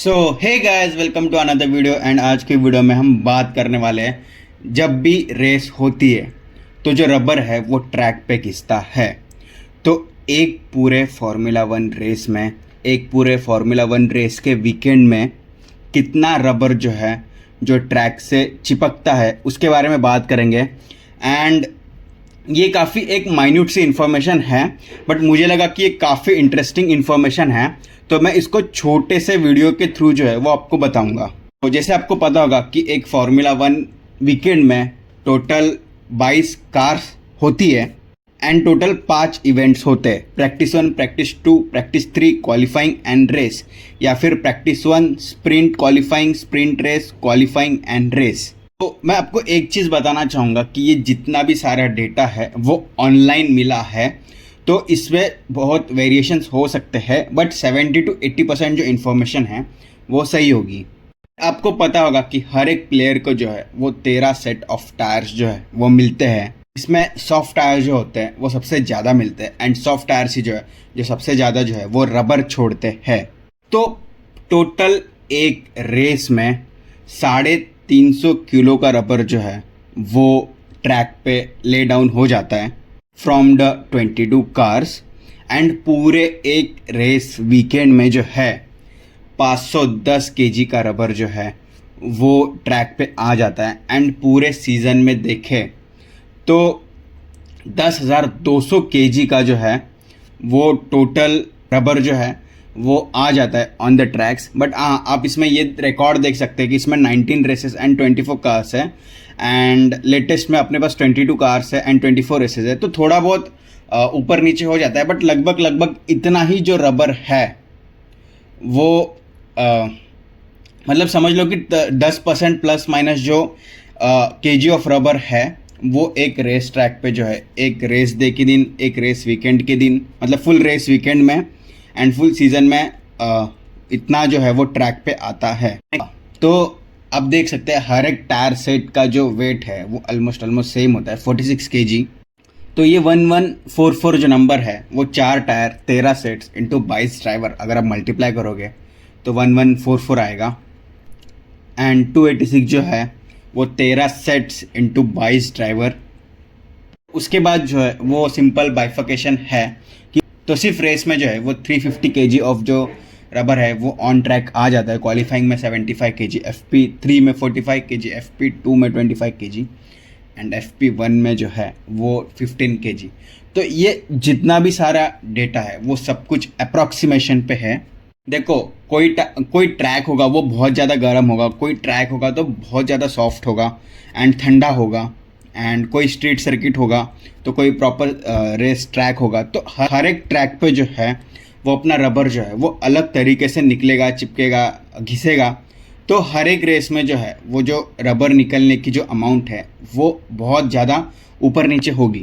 So hey guys, welcome to another video. And आज की video में हम बात करने वाले हैं, जब भी रेस होती है तो जो रबर है वो ट्रैक पे घिसता है। तो एक पूरे फार्मूला वन रेस में, एक पूरे फार्मूला वन रेस के वीकेंड में कितना रबर जो है जो ट्रैक से चिपकता है उसके बारे में बात करेंगे। एंड ये काफ़ी एक माइन्यूट सी इन्फॉर्मेशन है, बट मुझे लगा कि ये काफ़ी इंटरेस्टिंग इन्फॉर्मेशन है, तो मैं इसको छोटे से वीडियो के थ्रू जो है वो आपको बताऊंगा। तो जैसे आपको पता होगा कि एक फार्मूला वन वीकेंड में टोटल 22 कार्स होती है एंड टोटल 5 इवेंट्स होते हैं, practice 1, practice 2, practice 3, qualifying and race, या फिर practice 1, sprint, qualifying, sprint race, qualifying and race. तो मैं आपको एक चीज़ बताना चाहूँगा कि ये जितना भी सारा डेटा है वो ऑनलाइन मिला है, तो इसमें बहुत वेरिएशंस हो सकते हैं, बट 70 to 80% जो इन्फॉर्मेशन है वो सही होगी। आपको पता होगा कि हर एक प्लेयर को जो है वो 13 सेट ऑफ टायर्स जो है वो मिलते हैं। इसमें सॉफ्ट टायर जो होते हैं वो सबसे ज़्यादा मिलते हैं, एंड सॉफ्ट टायर्स ही जो है जो सबसे ज़्यादा जो है वो रबर छोड़ते हैं। तो टोटल एक रेस में 350 किलो का रबर जो है वो ट्रैक पे ले डाउन हो जाता है फ्रॉम द 22 कार्स। एंड पूरे एक रेस वीकेंड में जो है 510 केजी का रबर जो है वो ट्रैक पे आ जाता है। एंड पूरे सीज़न में देखें तो 10,200 केजी का जो है वो टोटल रबर जो है वो आ जाता है ऑन द ट्रैक्स। बट हाँ, आप इसमें ये रिकॉर्ड देख सकते हैं कि इसमें 19 रेसेस एंड 24 कार्स है, एंड लेटेस्ट में अपने पास 22 कार्स है एंड 24 रेसेस है। तो थोड़ा बहुत ऊपर नीचे हो जाता है, बट लगभग इतना ही जो रबर है वो मतलब समझ लो कि 10% प्लस माइनस जो केजी ऑफ रबर है वो एक रेस ट्रैक पे जो है, एक रेस डे के दिन, एक रेस वीकेंड के दिन, मतलब फुल रेस वीकेंड में एंड फुल सीजन में इतना जो है वो ट्रैक पे आता है। तो अब देख सकते हैं हर एक टायर सेट का जो वेट है वो ऑलमोस्ट सेम होता है, 46 केजी। तो ये 1144 जो नंबर है वो 4 टायर 13 सेट्स इंटू 22 ड्राइवर, अगर आप मल्टीप्लाई करोगे तो 1144 आएगा। एंड 286 जो है वो 13 सेट्स इंटू 22 ड्राइवर। उसके बाद जो है वो सिंपल बाइफिकेशन है कि तो सिर्फ रेस में जो है वो 350 केजी ऑफ जो रबर है वो ऑन ट्रैक आ जाता है। क्वालिफाइंग में 75 केजी, FP3 में 45 केजी, FP2 में 25 केजी एंड FP1 में जो है वो 15 केजी। तो ये जितना भी सारा डेटा है वो सब कुछ अप्रॉक्सीमेशन पे है। देखो, कोई ट्रैक होगा वो बहुत ज़्यादा गर्म होगा, कोई ट्रैक होगा तो बहुत ज़्यादा सॉफ्ट होगा एंड ठंडा होगा, एंड कोई स्ट्रीट सर्किट होगा तो कोई प्रॉपर रेस ट्रैक होगा। तो हर एक ट्रैक पे जो है वो अपना रबर जो है वो अलग तरीके से निकलेगा, चिपकेगा, घिसेगा। तो हर एक रेस में जो है वो जो रबर निकलने की जो अमाउंट है वो बहुत ज़्यादा ऊपर नीचे होगी।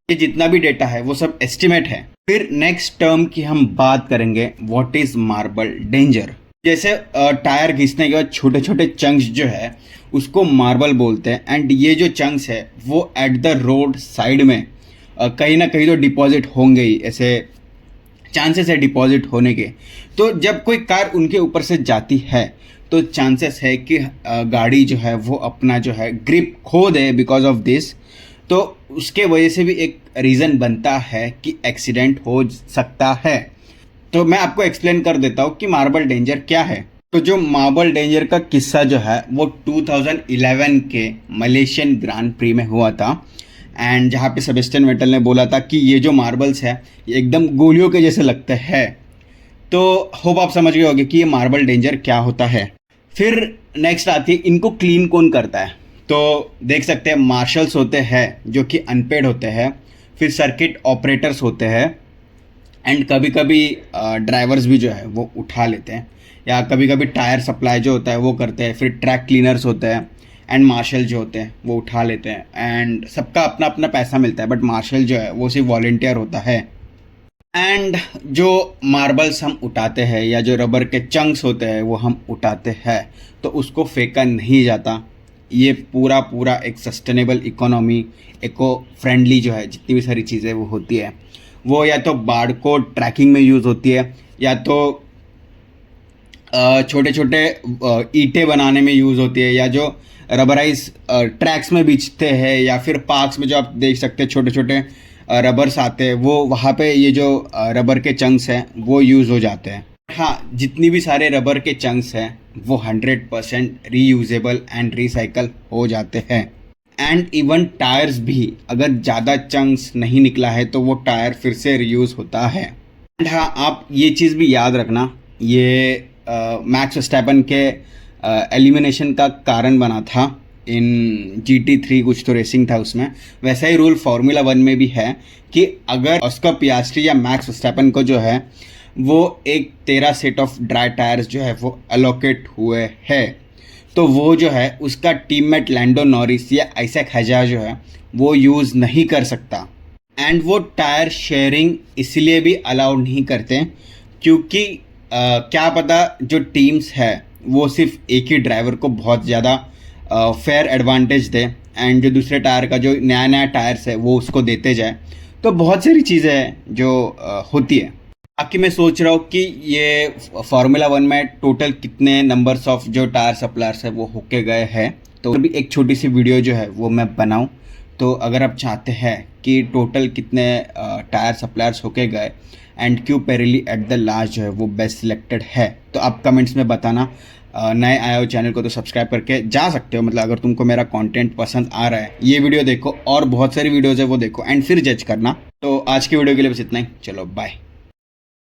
ये जितना भी डेटा है वो सब एस्टिमेट है। फिर नेक्स्ट टर्म की हम बात करेंगे, व्हाट इज़ मार्बल डेंजर। जैसे टायर घिसने के बाद छोटे छोटे चंक्स जो है उसको मार्बल बोलते हैं, एंड ये जो चंक्स है वो एट द रोड साइड में कहीं ना कहीं तो डिपॉजिट होंगे ही, ऐसे चांसेस है डिपॉजिट होने के। तो जब कोई कार उनके ऊपर से जाती है तो चांसेस है कि गाड़ी जो है वो अपना जो है ग्रिप खो दे बिकॉज ऑफ दिस। तो उसके वजह से भी एक रीज़न बनता है कि एक्सीडेंट हो सकता है। तो मैं आपको एक्सप्लेन कर देता हूँ कि मार्बल डेंजर क्या है। तो जो मार्बल डेंजर का किस्सा जो है वो 2011 के मलेशियन ग्रांड प्री में हुआ था, एंड जहाँ पे सेबेस्टियन वेटल ने बोला था कि ये जो मार्बल्स है ये एकदम गोलियों के जैसे लगते हैं। तो होप आप समझ गए होंगे कि ये मार्बल डेंजर क्या होता है। फिर नेक्स्ट आती है, इनको क्लीन कौन करता है। तो देख सकते हैं मार्शल्स होते हैं जो कि अनपेड होते हैं, फिर सर्किट ऑपरेटर्स होते हैं, एंड कभी कभी ड्राइवर्स भी जो है वो उठा लेते हैं, या कभी कभी टायर सप्लाई जो होता है वो करते हैं। फिर ट्रैक क्लीनर्स होते हैं एंड मार्शल जो होते हैं वो उठा लेते हैं, एंड सबका अपना अपना पैसा मिलता है, बट मार्शल जो है वो सिर्फ वॉलंटियर होता है। एंड जो मार्बल्स हम उठाते हैं या जो रबर के चंक्स होते हैं वो हम उठाते हैं तो उसको फेंका नहीं जाता। ये पूरा एक सस्टेनेबल इकोनॉमी, इको फ्रेंडली जो है जितनी भी सारी चीज़ें वो होती है वो या तो बारकोड ट्रैकिंग में यूज़ होती है, या तो छोटे छोटे ईंटें बनाने में यूज़ होती है, या जो रबराइज ट्रैक्स में बेचते हैं, या फिर पार्क्स में जो आप देख सकते हैं छोटे छोटे रबर्स आते हैं, वो वहाँ पे ये जो रबर के चंक्स हैं वो यूज़ हो जाते हैं। हाँ, जितनी भी सारे रबर के चंक्स हैं वो 100% रीयूजेबल एंड रिसाइकल हो जाते हैं। एंड इवन टायर्स भी, अगर ज़्यादा चंक्स नहीं निकला है तो वो टायर फिर से रीयूज़ होता है। एंड हाँ, आप ये चीज़ भी याद रखना, ये मैक्स वर्स्टैपन के एलिमिनेशन का कारण बना था इन GT3, कुछ तो रेसिंग था उसमें। वैसा ही रूल फार्मूला 1 में भी है कि अगर ऑस्कर पियास्ट्री या मैक्स वर्स्टैपन को जो है वो एक 13 सेट ऑफ ड्राई टायर्स जो है वो अलोकेट हुए हैं, तो वो जो है उसका टीममेट लैंडो नॉरिस या आइजैक हैजार जो है वो यूज़ नहीं कर सकता। एंड वो टायर शेयरिंग इसलिए भी अलाउड नहीं करते क्योंकि क्या पता जो टीम्स है वो सिर्फ एक ही ड्राइवर को बहुत ज़्यादा फेयर एडवांटेज दे, एंड जो दूसरे टायर का जो नया नया टायर्स है वो उसको देते जाए। तो बहुत सारी चीज़ें हैं जो होती है। बाकी मैं सोच रहा हूँ कि ये फार्मूला 1 में टोटल कितने नंबर्स ऑफ जो टायर सप्लायर्स है वो होके गए हैं, तो अभी एक छोटी सी वीडियो जो है वो मैं बनाऊँ। तो अगर आप चाहते हैं कि टोटल कितने टायर सप्लायर्स होके गए एंड क्यों पेरेली एट द लास्ट जो है वो बेस्ट सिलेक्टेड है, तो आप कमेंट्स में बताना। नए आए हो चैनल को तो सब्सक्राइब करके जा सकते हो, मतलब अगर तुमको मेरा कंटेंट पसंद आ रहा है, ये वीडियो देखो और बहुत सारी वीडियोज़ है वो देखो एंड फिर जज करना। तो आज की वीडियो के लिए बस इतना ही, चलो बाय।